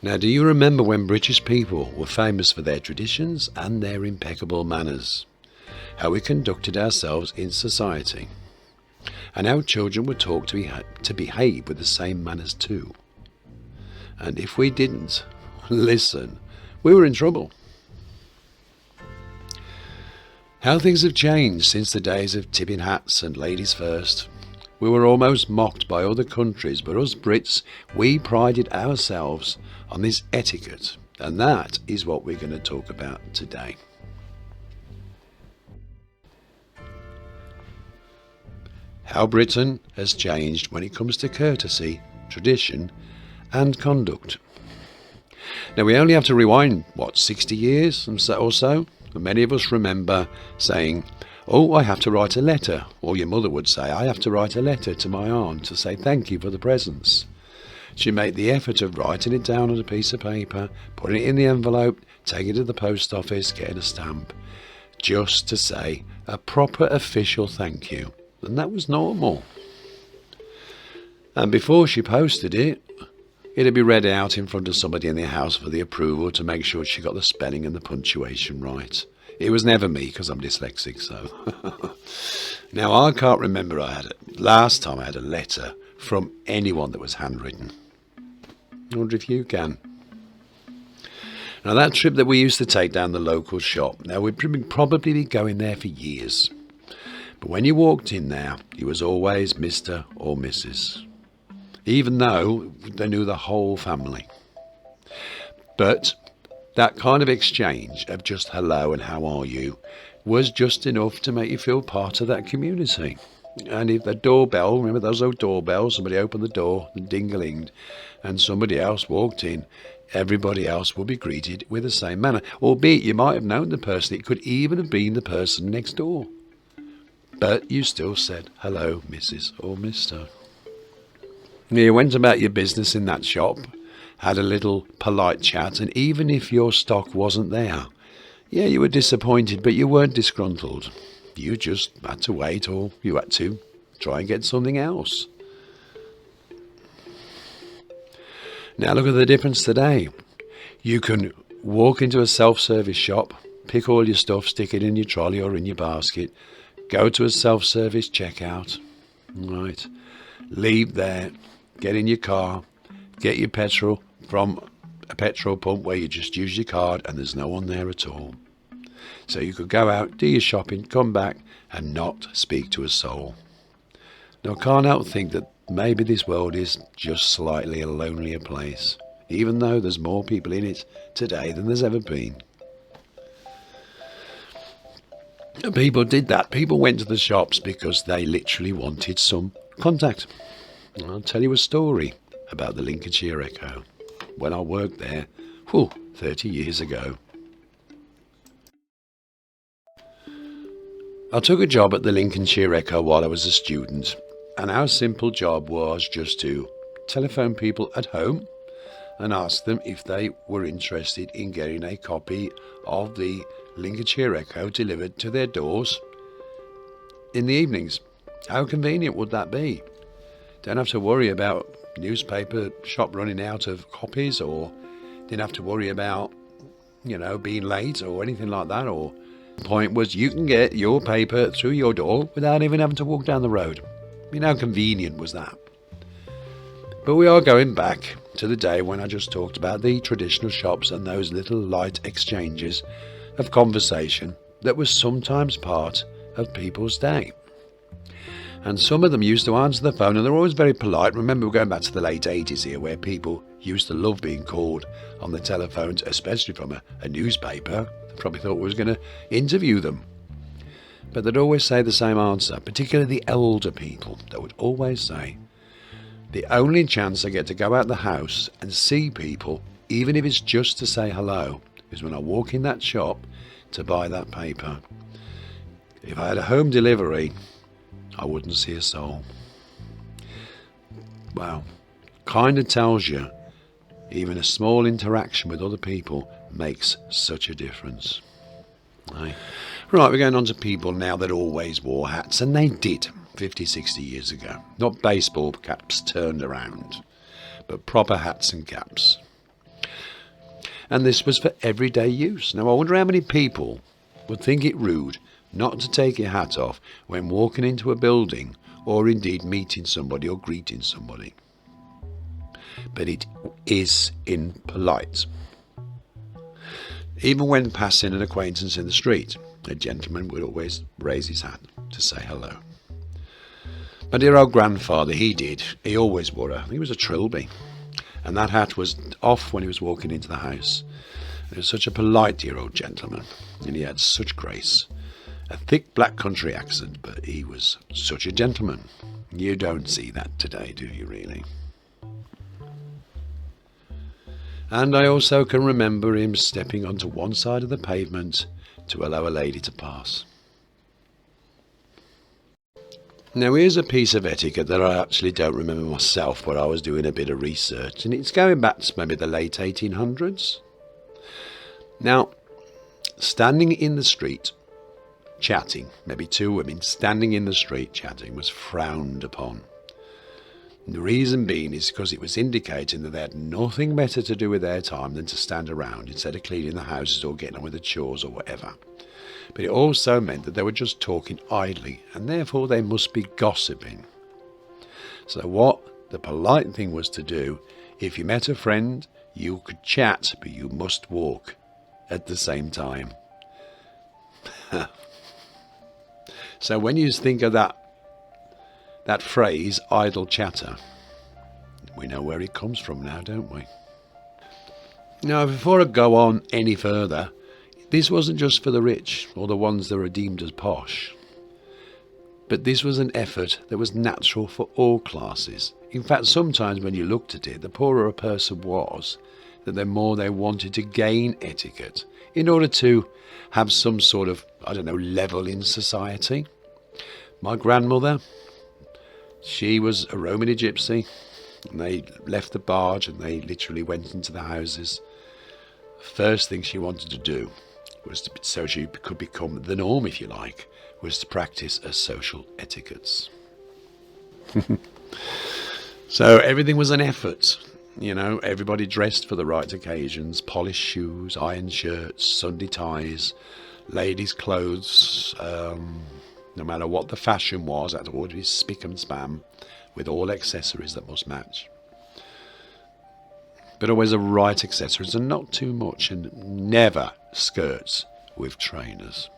Now, do you remember when British people were famous for their traditions and their impeccable manners? How we conducted ourselves in society, and how children were taught to behave with the same manners too. And if we didn't listen, we were in trouble. How things have changed since the days of tipping hats and ladies first. We were almost mocked by other countries, but us Brits, we prided ourselves on this etiquette, and that is what we're going to talk about today. How Britain has changed when it comes to courtesy, tradition and conduct. Now we only have to rewind, 60 years or so? And many of us remember saying, oh, I have to write a letter. Or your mother would say, I have to write a letter to my aunt to say thank you for the presents. She made the effort of writing it down on a piece of paper, putting it in the envelope, taking it to the post office, getting a stamp, just to say a proper official thank you. And that was normal. And before she posted it, it'd be read out in front of somebody in the house for the approval to make sure she got the spelling and the punctuation right. It was never me because I'm dyslexic, so. Now, I can't remember last time I had a letter from anyone that was handwritten. I wonder if you can. Now, that trip that we used to take down the local shop, now we'd probably be going there for years. But when you walked in there, it was always Mr. or Mrs. Even though they knew the whole family. But that kind of exchange of just hello and how are you was just enough to make you feel part of that community. And if the doorbell, remember those old doorbells, somebody opened the door, the ding-a-linged, and somebody else walked in, everybody else would be greeted with the same manner. Albeit you might have known the person, it could even have been the person next door. But you still said hello, Mrs. or Mr. You went about your business in that shop, had a little polite chat, and even if your stock wasn't there, yeah, you were disappointed, but you weren't disgruntled. You just had to wait, or you had to try and get something else. Now look at the difference today. You can walk into a self-service shop, pick all your stuff, stick it in your trolley or in your basket, go to a self-service checkout, right, leave there, get in your car, get your petrol from a petrol pump where you just use your card and there's no one there at all. So you could go out, do your shopping, come back and not speak to a soul. Now I can't help think that maybe this world is just slightly a lonelier place, even though there's more people in it today than there's ever been. And people did that. People went to the shops because they literally wanted some contact. And I'll tell you a story about the Lincolnshire Echo when I worked there 30 years ago. I took a job at the Lincolnshire Echo while I was a student, and our simple job was just to telephone people at home and ask them if they were interested in getting a copy of the Lincolnshire Echo delivered to their doors in the evenings. How convenient would that be? Don't have to worry about newspaper shop running out of copies, or didn't have to worry about, being late or anything like that. Or the point was you can get your paper through your door without even having to walk down the road. I mean, how convenient was that? But we are going back to the day when I just talked about the traditional shops and those little light exchanges of conversation that was sometimes part of people's day. And some of them used to answer the phone, and they were always very polite. Remember, we're going back to the late 80s here, where people used to love being called on the telephones, especially from a newspaper. They probably thought we was going to interview them. But they'd always say the same answer, particularly the elder people. They would always say, the only chance I get to go out the house and see people, even if it's just to say hello, is when I walk in that shop to buy that paper. If I had a home delivery, I wouldn't see a soul. Well, kind of tells you even a small interaction with other people makes such a difference. Right, we're going on to people now that always wore hats, and they did 50, 60 years ago. Not baseball caps turned around, but proper hats and caps. and this was for everyday use. Now I wonder how many people would think it rude not to take your hat off when walking into a building, or indeed meeting somebody or greeting somebody. But it is impolite. Even when passing an acquaintance in the street, a gentleman would always raise his hat to say hello. My dear old grandfather, he always wore he was a trilby, and that hat was off when he was walking into the house. He was such a polite dear old gentleman, and he had such grace. A thick black country accent, but he was such a gentleman. You don't see that today, do you really? And I also can remember him stepping onto one side of the pavement to allow a lady to pass. Now here's a piece of etiquette that I actually don't remember myself, but I was doing a bit of research, and it's going back to maybe the late 1800s. Now, standing in the street chatting, maybe two women standing in the street chatting, was frowned upon. The reason being is because it was indicating that they had nothing better to do with their time than to stand around instead of cleaning the houses or getting on with the chores or whatever. But it also meant that they were just talking idly, and therefore they must be gossiping. So what the polite thing was to do, if you met a friend, you could chat, but you must walk at the same time. So when you think of that phrase, idle chatter, we know where it comes from now, don't we? Now, before I go on any further, this wasn't just for the rich or the ones that were deemed as posh, but this was an effort that was natural for all classes. In fact, sometimes when you looked at it, the poorer a person was, the more they wanted to gain etiquette in order to have some sort of, level in society. My grandmother, she was a Romany gypsy, and they left the barge and they literally went into the houses. First thing she wanted to do was so she could become the norm, if you like, was to practice her social etiquettes. So everything was an effort. Everybody dressed for the right occasions, polished shoes, iron shirts, Sunday ties, ladies' clothes, no matter what the fashion was, that would be spick and span, with all accessories that must match. But always the right accessories, and not too much, and never skirts with trainers.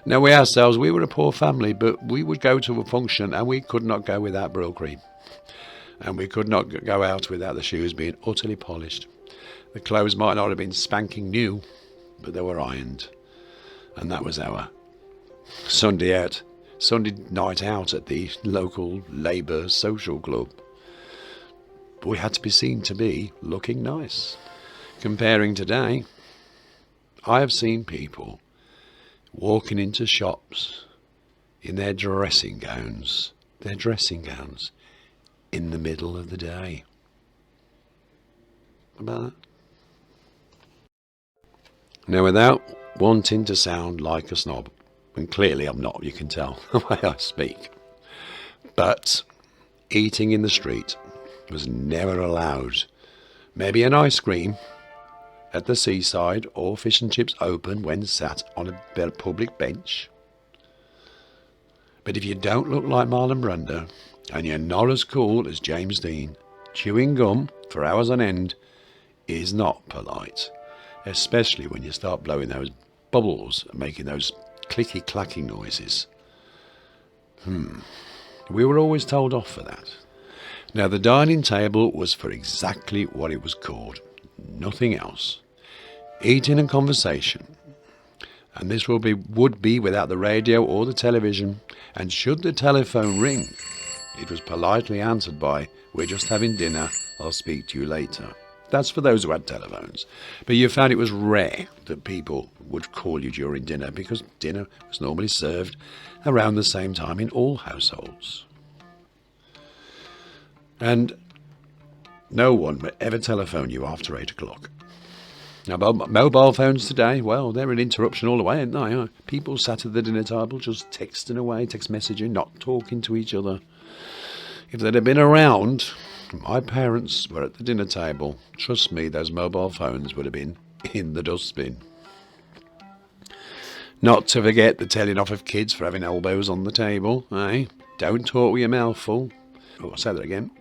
Now we ourselves, we were a poor family, but we would go to a function and we could not go without brill cream. And we could not go out without the shoes being utterly polished. The clothes might not have been spanking new, but they were ironed. And that was our Sunday night out at the local Labour social club. But we had to be seen to be looking nice. Comparing today, I have seen people walking into shops in their dressing gowns in the middle of the day. How about that? Now, without wanting to sound like a snob, and clearly I'm not, you can tell the way I speak, but eating in the street was never allowed. Maybe an ice cream at the seaside, or fish and chips open when sat on a public bench. But if you don't look like Marlon Brando, and you're not as cool as James Dean, chewing gum for hours on end is not polite, especially when you start blowing those bubbles and making those clicky clacking noises. We were always told off for that. Now the dining table was for exactly what it was called, nothing else. Eating and conversation. And this would be without the radio or the television, and should the telephone ring, it was politely answered by, "We're just having dinner, I'll speak to you later." That's for those who had telephones. But you found it was rare that people would call you during dinner, because dinner was normally served around the same time in all households. And no one would ever telephone you after 8 o'clock. Now, mobile phones today, well, they're an interruption all the way, aren't they? People sat at the dinner table just texting away, text messaging, not talking to each other. If they'd have been around My parents were at the dinner table. Trust me, those mobile phones would have been in the dustbin. Not to forget the telling off of kids for having elbows on the table, eh? Don't talk with your mouth full. Oh, I'll say that again.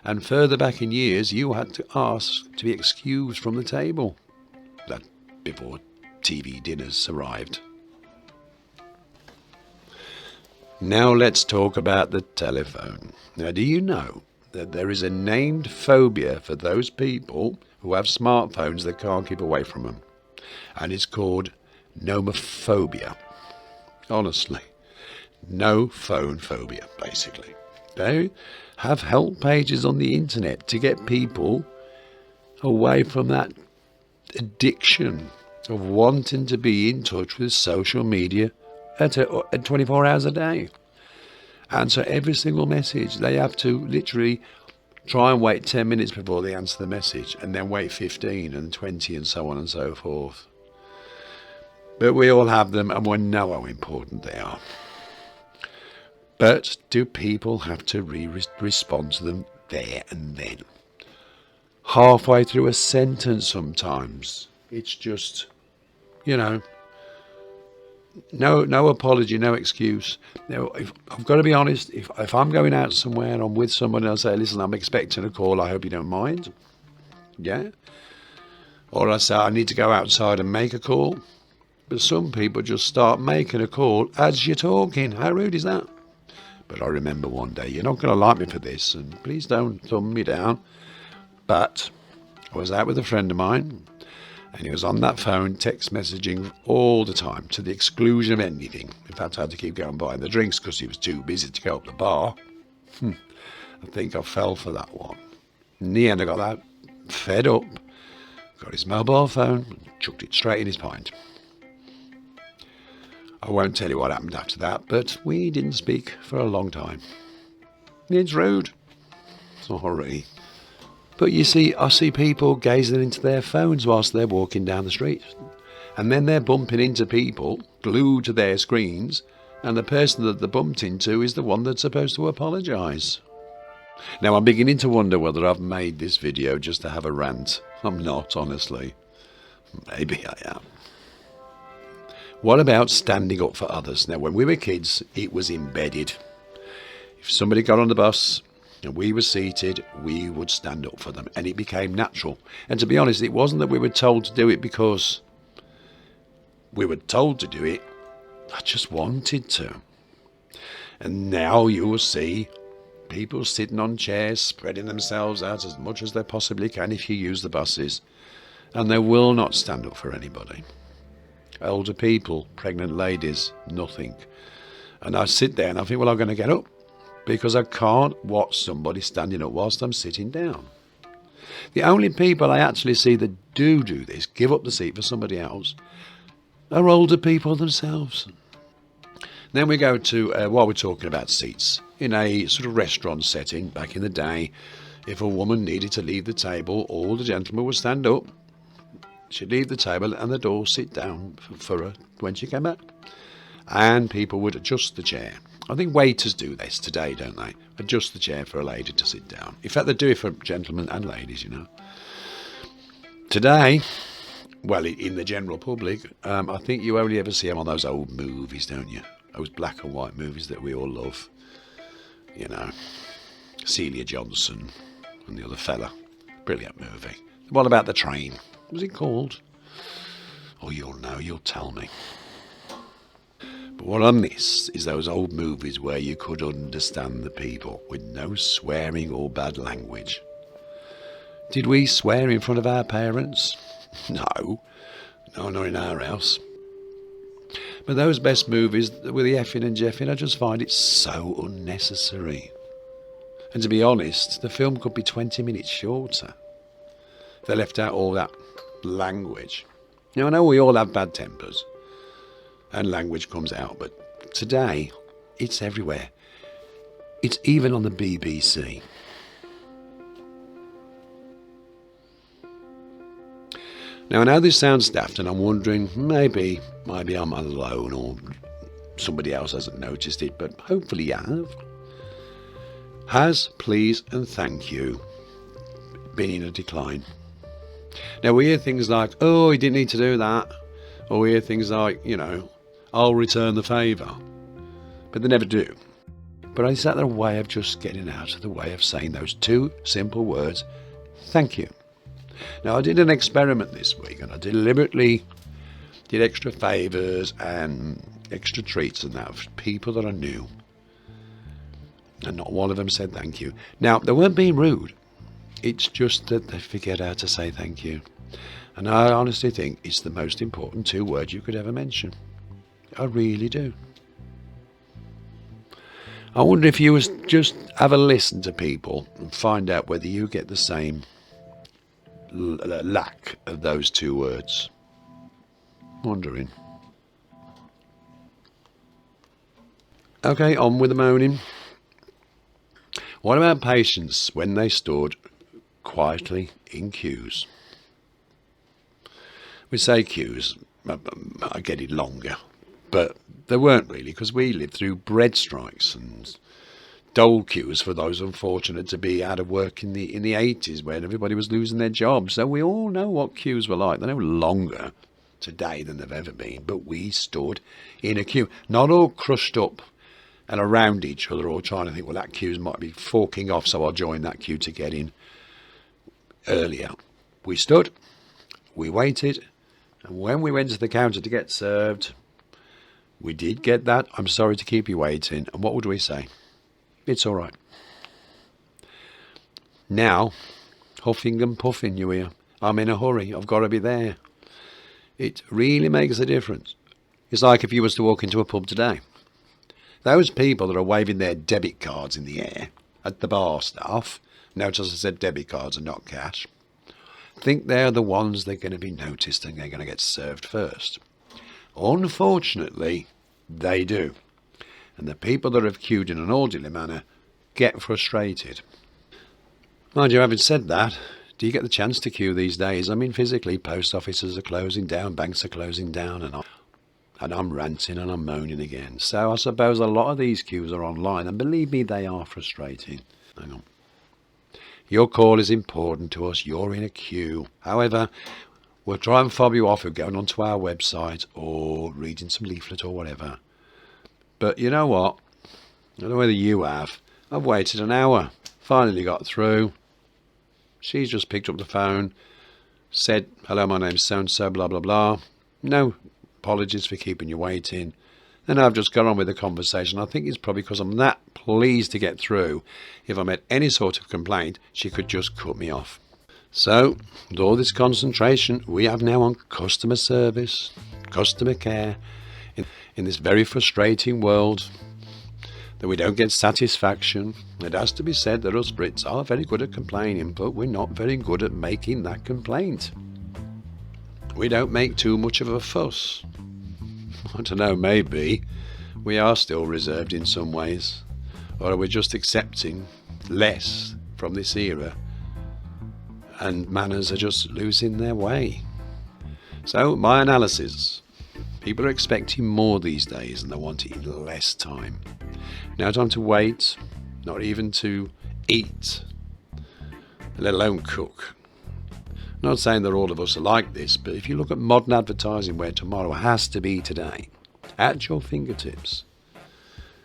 And further back in years, you had to ask to be excused from the table. That before TV dinners arrived. Now let's talk about the telephone. Now, do you know that there is a named phobia for those people who have smartphones that can't keep away from them? And it's called nomophobia. Honestly, no phone phobia, basically. They have help pages on the internet to get people away from that addiction of wanting to be in touch with social media at 24 hours a day. Answer every single message. They have to literally try and wait 10 minutes before they answer the message, and then wait 15 and 20 and so on and so forth. But we all have them, and we know how important they are. But do people have to respond to them there and then? Halfway through a sentence sometimes. It's just, no apology, no excuse. Now, if I've got to be honest, if I'm going out somewhere and I'm with someone and I say, listen, I'm expecting a call, I hope you don't mind. Yeah? Or I say, I need to go outside and make a call. But some people just start making a call as you're talking. How rude is that? But I remember one day, you're not going to like me for this, and please don't thumb me down, but I was out with a friend of mine, and he was on that phone text messaging all the time, to the exclusion of anything. In fact, I had to keep going buying the drinks because he was too busy to go up the bar. I think I fell for that one. In the end, I got that fed up, got his mobile phone, and chucked it straight in his pint. I won't tell you what happened after that, but we didn't speak for a long time. It's rude. Sorry. But you see, I see people gazing into their phones whilst they're walking down the street. And then they're bumping into people, glued to their screens, and the person that they bumped into is the one that's supposed to apologise. Now, I'm beginning to wonder whether I've made this video just to have a rant. I'm not, honestly. Maybe I am. What about standing up for others? Now, when we were kids, it was embedded. If somebody got on the bus and we were seated, we would stand up for them, and it became natural. And to be honest, it wasn't that we were told to do it because we were told to do it. I just wanted to. And now you will see people sitting on chairs, spreading themselves out as much as they possibly can if you use the buses, and they will not stand up for anybody. Older people, pregnant ladies, nothing. And I sit there and I think, well, I'm going to get up because I can't watch somebody standing up whilst I'm sitting down. The only people I actually see that do this, give up the seat for somebody else, are older people themselves. Then we go to, while we're talking about seats, in a sort of restaurant setting back in the day, if a woman needed to leave the table, all the gentlemen would stand up. She'd leave the table and the door sit down for her when she came back. And people would adjust the chair. I think waiters do this today, don't they? Adjust the chair for a lady to sit down. In fact, they do it for gentlemen and ladies, Today, well, in the general public, I think you only ever see them on those old movies, don't you? Those black and white movies that we all love. Celia Johnson and the other fella. Brilliant movie. What about The Train? What was it called? Oh, you'll know, you'll tell me. But what I miss is those old movies where you could understand the people with no swearing or bad language. Did we swear in front of our parents? No, not in our house. But those best movies with the effing and jeffing, I just find it so unnecessary. And to be honest, the film could be 20 minutes shorter. They left out all that language. Now, I know we all have bad tempers and language comes out, but today it's everywhere. It's even on the BBC. Now, I know this sounds daft and I'm wondering, maybe I'm alone or somebody else hasn't noticed it, but hopefully you have. Has please and thank you been in a decline? Now we hear things like, oh, he didn't need to do that. Or we hear things like, I'll return the favour. But they never do. But is that their way of just getting out of the way of saying those two simple words, thank you? Now I did an experiment this week and I deliberately did extra favours and extra treats and that for people that I knew. And not one of them said thank you. Now, they weren't being rude. It's just that they forget how to say thank you. And I honestly think it's the most important two words you could ever mention. I really do. I wonder if you was just have a listen to people and find out whether you get the same lack of those two words. Wondering. Okay, on with the moaning. What about patients when they stood quietly in queues? We say queues, I get it longer, but they weren't really, because we lived through bread strikes and dole queues for those unfortunate to be out of work in the 80s when everybody was losing their jobs. So we all know what queues were like. They're no longer today than they've ever been, but we stood in a queue, not all crushed up and around each other, all trying to think, well, that queue might be forking off, so I'll join that queue to get in earlier. We stood, we waited, and when we went to the counter to get served, we did get that, I'm sorry to keep you waiting, and what would we say? It's all right. Now, huffing and puffing, you hear, I'm in a hurry, I've got to be there. It really makes a difference. It's like if you was to walk into a pub today. Those people that are waving their debit cards in the air at the bar staff, notice I said debit cards and not cash, think they're the ones they're going to be noticed and they're going to get served first. Unfortunately, they do. And the people that have queued in an orderly manner get frustrated. Mind you, having said that, do you get the chance to queue these days? I mean, physically, post offices are closing down, banks are closing down, and I'm ranting and I'm moaning again. So I suppose a lot of these queues are online, and believe me, they are frustrating. Hang on. Your call is important to us. You're in a queue. However, we'll try and fob you off of going onto our website or reading some leaflet or whatever. But you know what? I don't know whether you have. I've waited an hour. Finally got through. She's just picked up the phone, said, hello, my name's so-and-so, blah, blah, blah. No apologies for keeping you waiting. And I've just got on with the conversation. I think it's probably because I'm that pleased to get through. If I made any sort of complaint, she could just cut me off. So, with all this concentration we have now on customer service, customer care, in this very frustrating world, that we don't get satisfaction. It has to be said that us Brits are very good at complaining, but we're not very good at making that complaint. We don't make too much of a fuss. I don't know, maybe we are still reserved in some ways, or are we just accepting less from this era and manners are just losing their way? So my analysis, people are expecting more these days and they want it in less time. No time to wait, not even to eat, let alone cook. I'm not saying that all of us are like this, but if you look at modern advertising where tomorrow has to be today, at your fingertips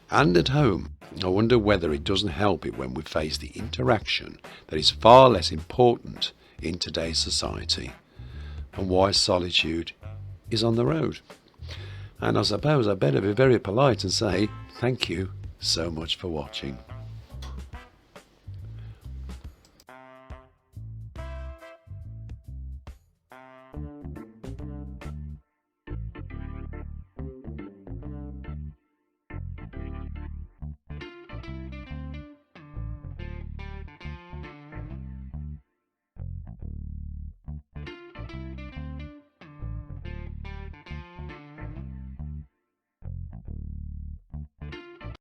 and at home, I wonder whether it doesn't help it when we face the interaction that is far less important in today's society, and why solitude is on the road. And I suppose I better be very polite and say thank you so much for watching.